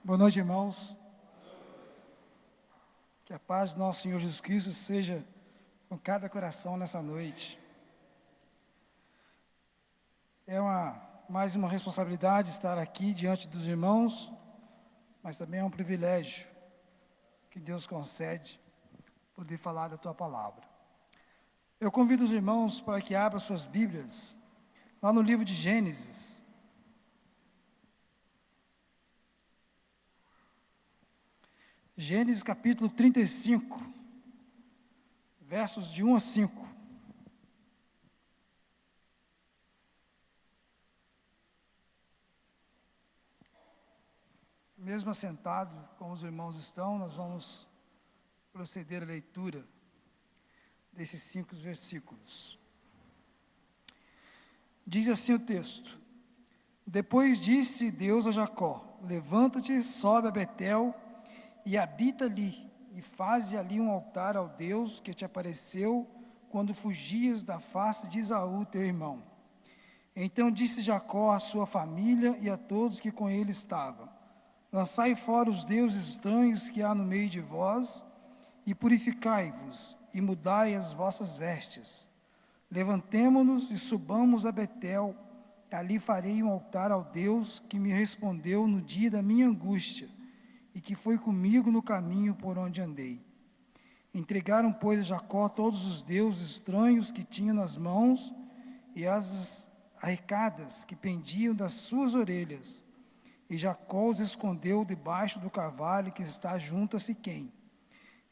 Boa noite, irmãos. Que a paz do nosso Senhor Jesus Cristo seja com cada coração nessa noite. É mais uma responsabilidade estar aqui diante dos irmãos, mas também é um privilégio que Deus concede poder falar da Tua Palavra. Eu convido os irmãos para que abram suas Bíblias, lá no livro de Gênesis. Gênesis capítulo 35, versos de 1 a 5. Mesmo assentado, como os irmãos estão, nós vamos proceder à leitura desses 5 versículos. Diz assim o texto: Depois disse Deus a Jacó: Levanta-te, sobe a Betel e habita ali, e faze ali um altar ao Deus que te apareceu quando fugias da face de Esaú, teu irmão. Então disse Jacó à sua família e a todos que com ele estavam: Lançai fora os deuses estranhos que há no meio de vós, e purificai-vos, e mudai as vossas vestes. Levantemo-nos e subamos a Betel, ali farei um altar ao Deus que me respondeu no dia da minha angústia, e que foi comigo no caminho por onde andei. Entregaram, pois, a Jacó todos os deuses estranhos que tinha nas mãos, e as arrecadas que pendiam das suas orelhas. E Jacó os escondeu debaixo do carvalho que está junto a Siquém.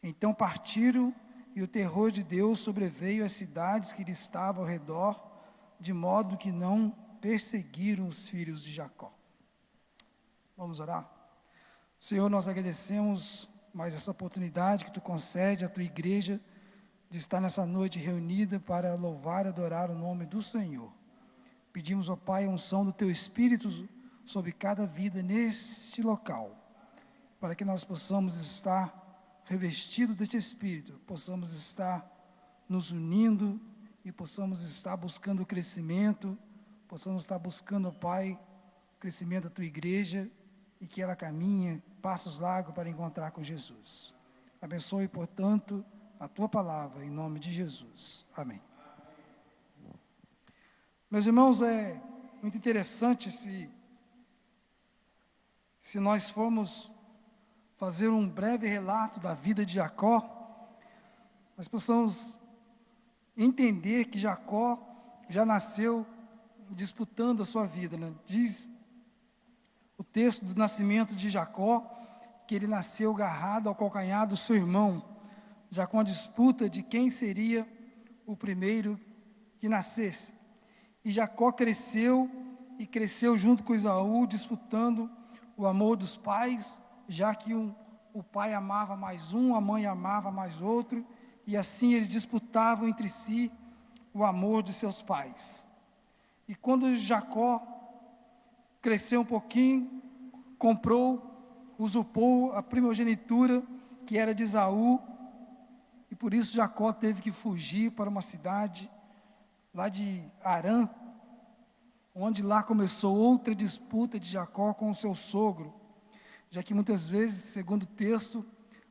Então partiram, e o terror de Deus sobreveio às cidades que lhe estavam ao redor, de modo que não perseguiram os filhos de Jacó. Vamos orar? Senhor, nós agradecemos mais essa oportunidade que Tu concede à Tua igreja de estar nessa noite reunida para louvar e adorar o nome do Senhor. Pedimos, ó Pai, a unção do Teu Espírito sobre cada vida neste local, para que nós possamos estar revestidos deste Espírito, possamos estar nos unindo e possamos estar buscando o crescimento, possamos estar buscando, ó Pai, o crescimento da Tua igreja e que ela caminhe passos largos para encontrar com Jesus. Abençoe, portanto, a Tua palavra, em nome de Jesus. Amém. Meus irmãos, é muito interessante se nós formos fazer um breve relato da vida de Jacó, nós possamos entender que Jacó já nasceu disputando a sua vida, né? Diz o texto do nascimento de Jacó, que ele nasceu agarrado ao calcanhar do seu irmão, já com a disputa de quem seria o primeiro que nascesse. E Jacó cresceu, e cresceu junto com Esaú, disputando o amor dos pais, já que o pai amava mais um, a mãe amava mais outro, e assim eles disputavam entre si o amor de seus pais. E quando Jacó cresceu um pouquinho, usurpou a primogenitura, que era de Esaú, e por isso Jacó teve que fugir para uma cidade lá de Harã, onde lá começou outra disputa de Jacó com o seu sogro, já que muitas vezes, segundo o texto,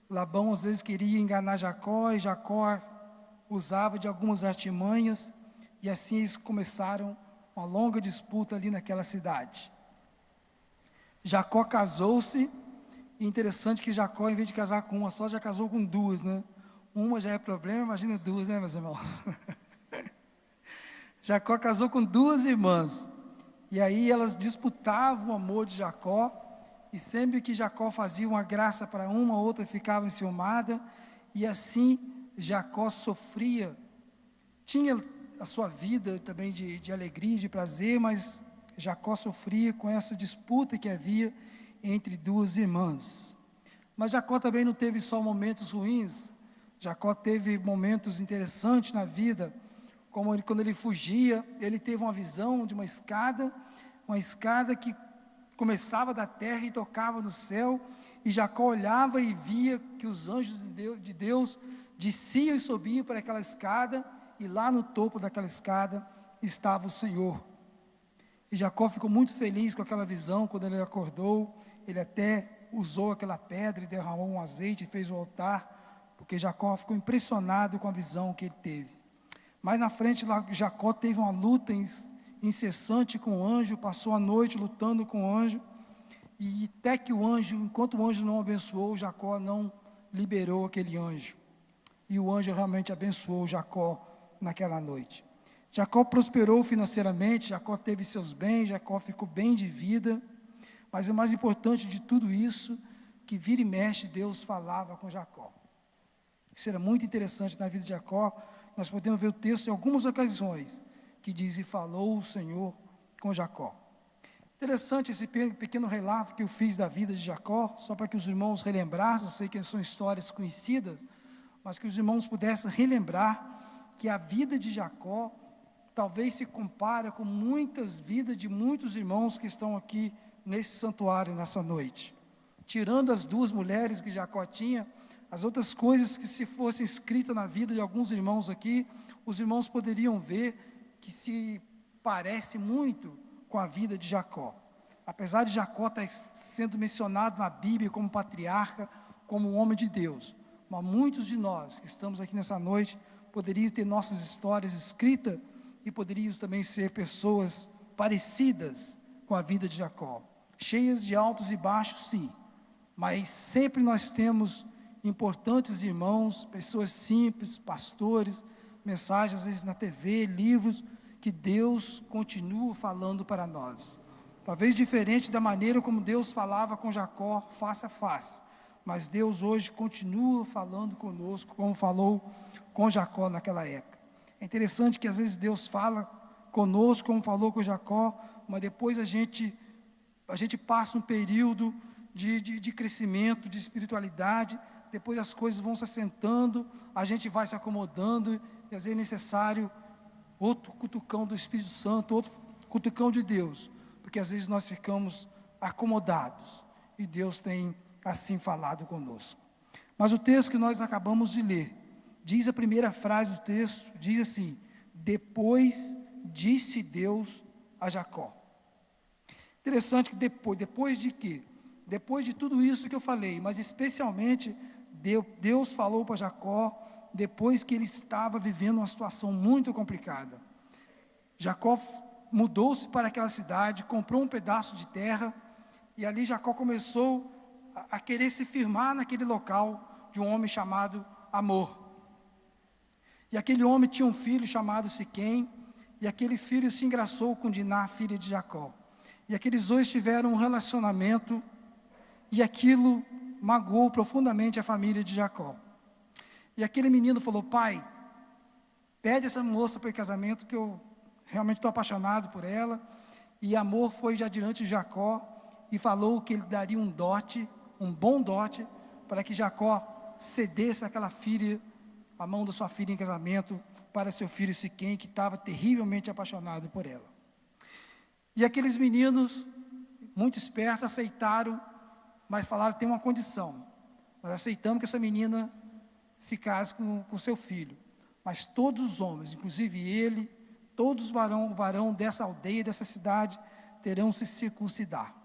Labão às vezes queria enganar Jacó, e Jacó usava de algumas artimanhas, e assim eles começaram uma longa disputa ali naquela cidade. Jacó casou-se, e interessante que Jacó, em vez de casar com uma só, já casou com duas, né? Uma já é problema, imagina duas, né, meus irmãos? Jacó casou com duas irmãs, e aí elas disputavam o amor de Jacó, e sempre que Jacó fazia uma graça para uma, a outra ficava enciumada, e assim Jacó sofria. Tinha a sua vida também de alegria, de prazer, mas Jacó sofria com essa disputa que havia entre duas irmãs. Mas Jacó também não teve só momentos ruins, Jacó teve momentos interessantes na vida, como quando ele fugia, ele teve uma visão de uma escada que começava da terra e tocava no céu, e Jacó olhava e via que os anjos de Deus desciam e subiam para aquela escada, e lá no topo daquela escada estava o Senhor. E Jacó ficou muito feliz com aquela visão. Quando ele acordou, ele até usou aquela pedra e derramou um azeite e fez o altar, porque Jacó ficou impressionado com a visão que ele teve. Mais na frente, lá, Jacó teve uma luta incessante com o anjo, passou a noite lutando com o anjo, e até que enquanto o anjo não abençoou, Jacó não liberou aquele anjo. E o anjo realmente abençoou Jacó naquela noite. Jacó prosperou financeiramente, Jacó teve seus bens, Jacó ficou bem de vida, mas o mais importante de tudo isso, que vira e mexe, Deus falava com Jacó. Isso era muito interessante na vida de Jacó. Nós podemos ver o texto em algumas ocasiões, que diz, e falou o Senhor com Jacó. Interessante esse pequeno relato que eu fiz da vida de Jacó, só para que os irmãos relembrassem, eu sei que são histórias conhecidas, mas que os irmãos pudessem relembrar que a vida de Jacó talvez se compara com muitas vidas de muitos irmãos que estão aqui nesse santuário nessa noite. Tirando as duas mulheres que Jacó tinha, as outras coisas que se fossem escritas na vida de alguns irmãos aqui, os irmãos poderiam ver que se parece muito com a vida de Jacó. Apesar de Jacó estar sendo mencionado na Bíblia como patriarca, como um homem de Deus, mas muitos de nós que estamos aqui nessa noite, poderiam ter nossas histórias escritas e poderíamos também ser pessoas parecidas com a vida de Jacó, cheias de altos e baixos, sim, mas sempre nós temos importantes irmãos, pessoas simples, pastores, mensagens às vezes na TV, livros, que Deus continua falando para nós. Talvez diferente da maneira como Deus falava com Jacó face a face, mas Deus hoje continua falando conosco, como falou com Jacó naquela época. É interessante que às vezes Deus fala conosco, como falou com Jacó, mas depois a gente passa um período de crescimento, de espiritualidade, depois as coisas vão se assentando, a gente vai se acomodando, e às vezes é necessário outro cutucão do Espírito Santo, outro cutucão de Deus, porque às vezes nós ficamos acomodados, e Deus tem assim falado conosco. Mas o texto que nós acabamos de ler, diz a primeira frase do texto, diz assim, depois disse Deus a Jacó. Interessante que depois de quê? Depois de tudo isso que eu falei, mas especialmente Deus falou para Jacó, depois que ele estava vivendo uma situação muito complicada. Jacó mudou-se para aquela cidade, comprou um pedaço de terra, e ali Jacó começou a querer se firmar naquele local de um homem chamado Amor. E aquele homem tinha um filho chamado Siquém, e aquele filho se engraçou com Diná, filha de Jacó. E aqueles dois tiveram um relacionamento, e aquilo magoou profundamente a família de Jacó. E aquele menino falou, pai, pede essa moça para o casamento, que eu realmente estou apaixonado por ela. E Amor foi já diante de Jacó, e falou que ele daria um dote, um bom dote, para que Jacó cedesse aquela filha, a mão da sua filha em casamento, para seu filho Siquém, que estava terrivelmente apaixonado por ela. E aqueles meninos, muito espertos, aceitaram, mas falaram, tem uma condição, nós aceitamos que essa menina se case com seu filho, mas todos os homens, inclusive ele, todos os varão dessa aldeia, dessa cidade, terão se circuncidar.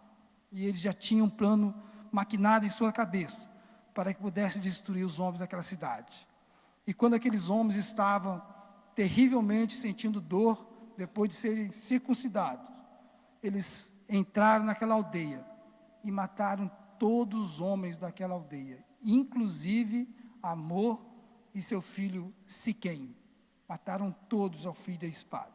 E eles já tinham um plano maquinado em sua cabeça, para que pudesse destruir os homens daquela cidade. E quando aqueles homens estavam terrivelmente sentindo dor, depois de serem circuncidados, eles entraram naquela aldeia, e mataram todos os homens daquela aldeia, inclusive Amor e seu filho Siquém. Mataram todos ao fio da espada.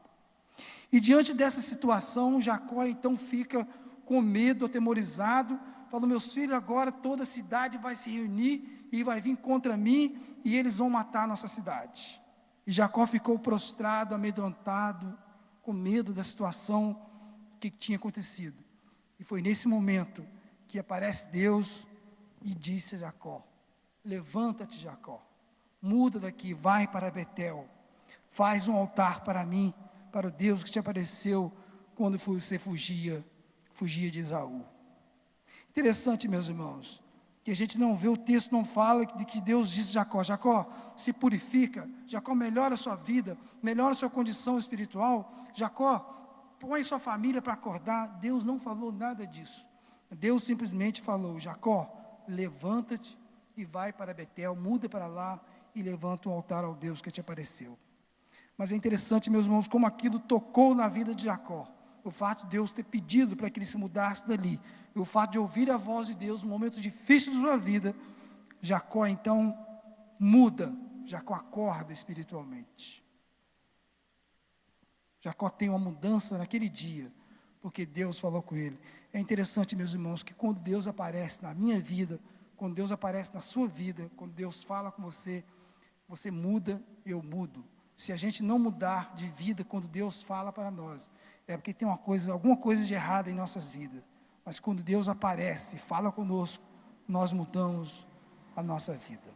E diante dessa situação, Jacó então fica com medo, atemorizado, falou, meus filhos, agora toda a cidade vai se reunir, e vai vir contra mim, e eles vão matar a nossa cidade. E Jacó ficou prostrado, amedrontado, com medo da situação que tinha acontecido. E foi nesse momento que aparece Deus e disse a Jacó, levanta-te, Jacó, muda daqui, vai para Betel, faz um altar para mim, para o Deus que te apareceu quando você fugia de Esaú. Interessante, meus irmãos, que a gente não vê, o texto não fala de que Deus disse a Jacó, Jacó, se purifica, Jacó, melhora a sua vida, melhora a sua condição espiritual, Jacó, põe sua família para acordar. Deus não falou nada disso. Deus simplesmente falou: Jacó, levanta-te e vai para Betel, muda para lá e levanta um altar ao Deus que te apareceu. Mas é interessante, meus irmãos, como aquilo tocou na vida de Jacó. O fato de Deus ter pedido para que ele se mudasse dali, e o fato de ouvir a voz de Deus no momento difícil de sua vida, Jacó então muda, Jacó acorda espiritualmente. Jacó tem uma mudança naquele dia, porque Deus falou com ele. É interessante, meus irmãos, que quando Deus aparece na minha vida, quando Deus aparece na sua vida, quando Deus fala com você, você muda, eu mudo. Se a gente não mudar de vida quando Deus fala para nós, é porque tem alguma coisa de errado em nossas vidas. Mas quando Deus aparece e fala conosco, nós mudamos a nossa vida.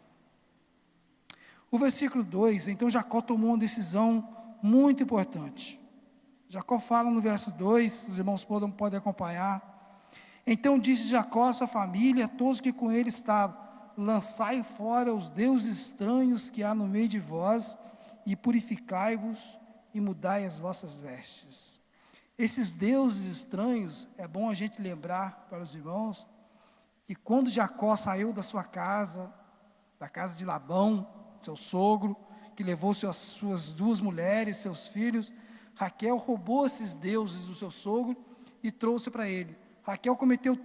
O versículo 2, então Jacó tomou uma decisão muito importante. Jacó fala no verso 2, os irmãos podem acompanhar. Então disse Jacó à sua família, a todos que com ele estavam: lançai fora os deuses estranhos que há no meio de vós, e purificai-vos, e mudai as vossas vestes. Esses deuses estranhos, é bom a gente lembrar para os irmãos, que quando Jacó saiu da sua casa, da casa de Labão, seu sogro, que levou suas 2 mulheres, seus filhos, Raquel roubou esses deuses do seu sogro e trouxe para ele. Raquel cometeu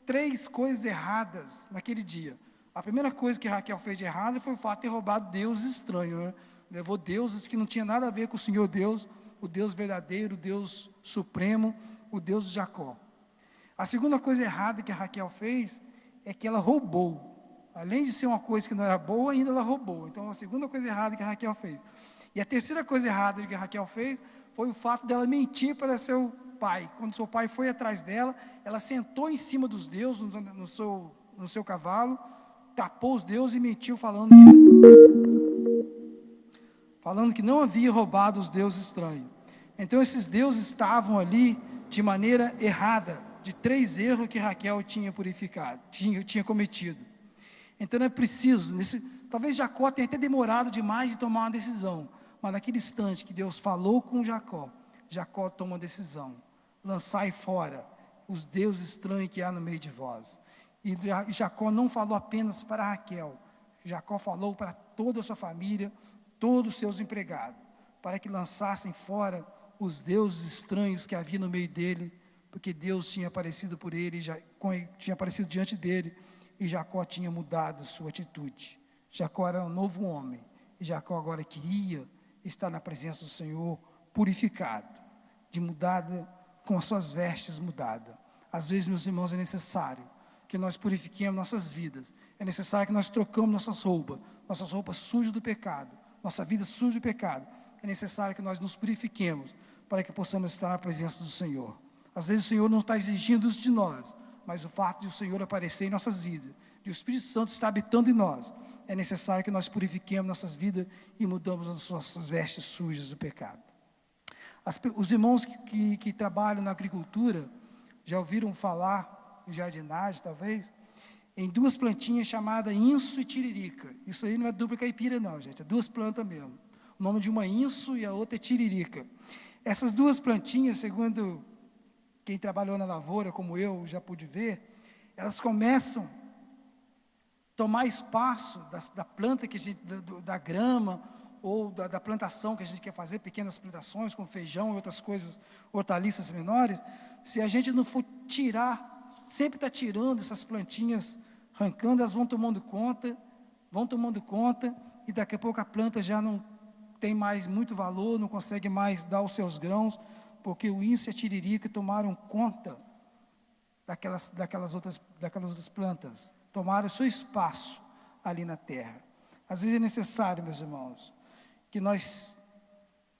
3 coisas erradas naquele dia. A primeira coisa que Raquel fez de errado foi o fato de ter roubado deuses estranhos, né? Levou deuses que não tinham nada a ver com o Senhor Deus, o Deus verdadeiro, o Deus supremo, o Deus de Jacó. A segunda coisa errada que a Raquel fez é que ela roubou. Além de ser uma coisa que não era boa, ainda ela roubou. Então, a segunda coisa errada que a Raquel fez. E a terceira coisa errada que a Raquel fez foi o fato dela mentir para seu pai. Quando seu pai foi atrás dela, ela sentou em cima dos deuses, no seu cavalo, tapou os deuses e mentiu, falando que não havia roubado os deuses estranhos. Então esses deuses estavam ali de maneira errada, de 3 erros que Raquel tinha cometido. Então não é preciso, talvez Jacó tenha até demorado demais de tomar uma decisão, mas naquele instante que Deus falou com Jacó, Jacó toma uma decisão: lançai fora os deuses estranhos que há no meio de vós. E Jacó não falou apenas para Raquel, Jacó falou para toda a sua família, todos os seus empregados, para que lançassem fora os deuses estranhos que havia no meio dele, porque Deus tinha aparecido por ele, tinha aparecido diante dele, e Jacó tinha mudado sua atitude. Jacó era um novo homem, e Jacó agora queria estar na presença do Senhor, purificado, com as suas vestes mudadas. Às vezes, meus irmãos, é necessário que nós purifiquemos nossas vidas, é necessário que nós trocamos nossas roupas sujas do pecado, nossa vida suja do pecado. É necessário que nós nos purifiquemos, para que possamos estar na presença do Senhor. Às vezes o Senhor não está exigindo isso de nós, mas o fato de o Senhor aparecer em nossas vidas, de o Espírito Santo estar habitando em nós, é necessário que nós purifiquemos nossas vidas e mudamos as nossas vestes sujas do pecado. Os irmãos que trabalham na agricultura, já ouviram falar, em jardinagem talvez, em 2 plantinhas chamadas inso e tiririca. Isso aí não é dupla caipira não, gente, é 2 plantas mesmo. O nome de uma inso e a outra é tiririca. Essas 2 plantinhas, segundo quem trabalhou na lavoura, como eu já pude ver, elas começam a tomar espaço da planta que a gente, da grama, ou da plantação que a gente quer fazer, pequenas plantações, com feijão e outras coisas, hortaliças menores. Se a gente não for tirar, sempre está tirando essas plantinhas, arrancando, elas vão tomando conta, e daqui a pouco a planta já não tem mais muito valor, não consegue mais dar os seus grãos, porque o inso e a tiririca tomaram conta daquelas outras plantas, tomaram o seu espaço ali na terra. Às vezes é necessário, meus irmãos, que nós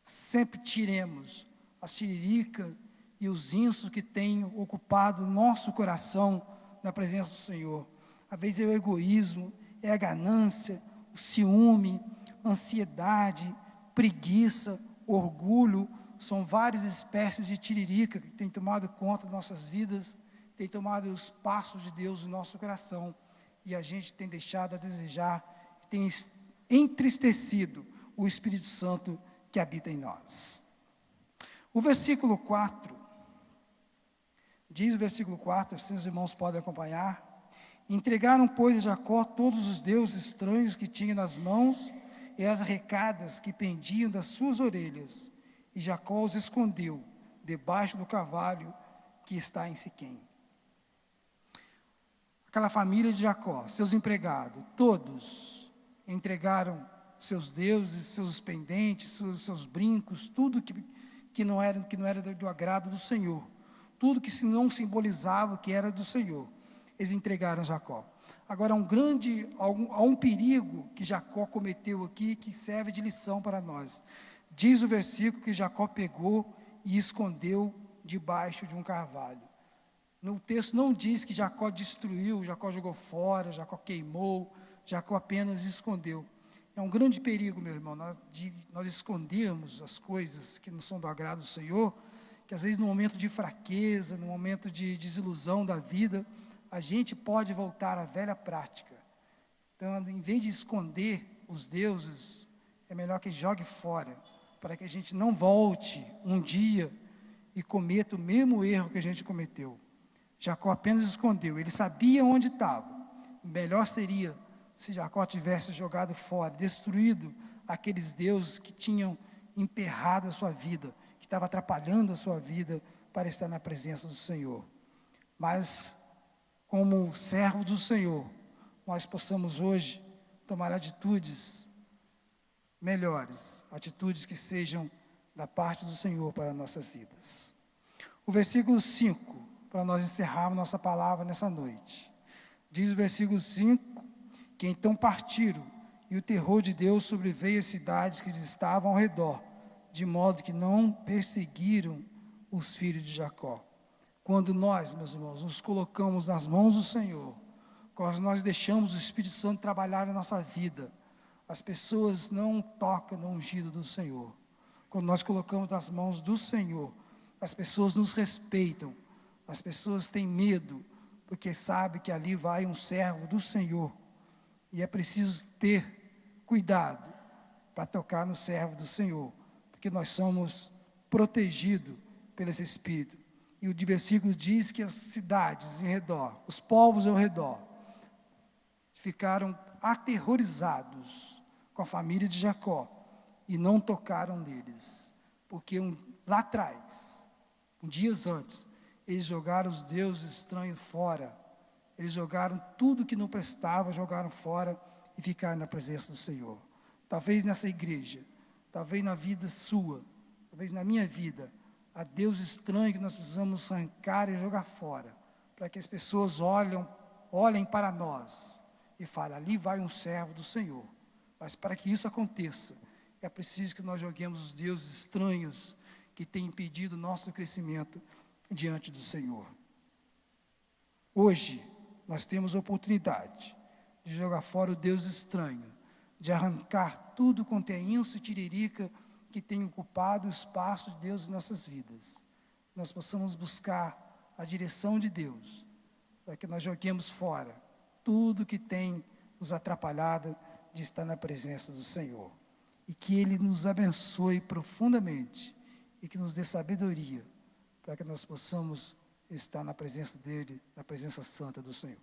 sempre tiremos as tiriricas e os insos que têm ocupado o nosso coração na presença do Senhor. Às vezes é o egoísmo, é a ganância, o ciúme, a ansiedade, preguiça, orgulho. São várias espécies de tiririca que têm tomado conta de nossas vidas, têm tomado o espaço de Deus no nosso coração, e a gente tem deixado a desejar, tem entristecido o Espírito Santo que habita em nós. O versículo 4 Diz o versículo 4, assim os irmãos podem acompanhar. Entregaram, pois, a Jacó todos os deuses estranhos que tinha nas mãos e as arrecadas que pendiam das suas orelhas. E Jacó os escondeu debaixo do carvalho que está em Siquém. Aquela família de Jacó, seus empregados, todos entregaram seus deuses, seus pendentes, seus brincos, tudo que não era do agrado do Senhor, tudo que não simbolizava que era do Senhor, eles entregaram a Jacó. Agora, há um perigo que Jacó cometeu aqui, que serve de lição para nós. Diz o versículo que Jacó pegou e escondeu debaixo de um carvalho. No texto não diz que Jacó destruiu, Jacó jogou fora, Jacó queimou, Jacó apenas escondeu. É um grande perigo, meu irmão, nós escondermos as coisas que não são do agrado do Senhor, que às vezes no momento de fraqueza, no momento de desilusão da vida, a gente pode voltar à velha prática. Então, em vez de esconder os deuses, é melhor que jogue fora, para que a gente não volte um dia e cometa o mesmo erro que a gente cometeu. Jacó apenas escondeu, ele sabia onde estava. Melhor seria se Jacó tivesse jogado fora, destruído aqueles deuses que tinham emperrado a sua vida, que estavam atrapalhando a sua vida para estar na presença do Senhor. Mas, como servos do Senhor, nós possamos hoje tomar atitudes melhores, atitudes que sejam da parte do Senhor para nossas vidas. O versículo 5, para nós encerrarmos nossa palavra nessa noite. Diz o versículo 5, que então partiram, e o terror de Deus sobreveio às cidades que estavam ao redor, de modo que não perseguiram os filhos de Jacó. Quando nós, meus irmãos, nos colocamos nas mãos do Senhor, quando nós deixamos o Espírito Santo trabalhar na nossa vida, as pessoas não tocam no ungido do Senhor. Quando nós colocamos nas mãos do Senhor, as pessoas nos respeitam, as pessoas têm medo, porque sabem que ali vai um servo do Senhor, e é preciso ter cuidado para tocar no servo do Senhor, porque nós somos protegidos pelo esse Espírito. E o versículo diz que as cidades em redor, os povos ao redor, ficaram aterrorizados com a família de Jacó, e não tocaram neles, porque lá atrás, dias antes, eles jogaram os deuses estranhos fora, eles jogaram tudo que não prestava, jogaram fora e ficaram na presença do Senhor. Talvez nessa igreja, talvez na vida sua, talvez na minha vida, há Deus estranho que nós precisamos arrancar e jogar fora, para que as pessoas olhem para nós e falem, ali vai um servo do Senhor. Mas para que isso aconteça, é preciso que nós joguemos os deuses estranhos que têm impedido o nosso crescimento diante do Senhor. Hoje, nós temos a oportunidade de jogar fora o Deus estranho, de arrancar tudo quanto é inso e tiririca que tem ocupado o espaço de Deus em nossas vidas. Nós possamos buscar a direção de Deus, para que nós joguemos fora tudo que tem nos atrapalhado de estar na presença do Senhor. E que Ele nos abençoe profundamente e que nos dê sabedoria para que nós possamos estar na presença dEle, na presença santa do Senhor.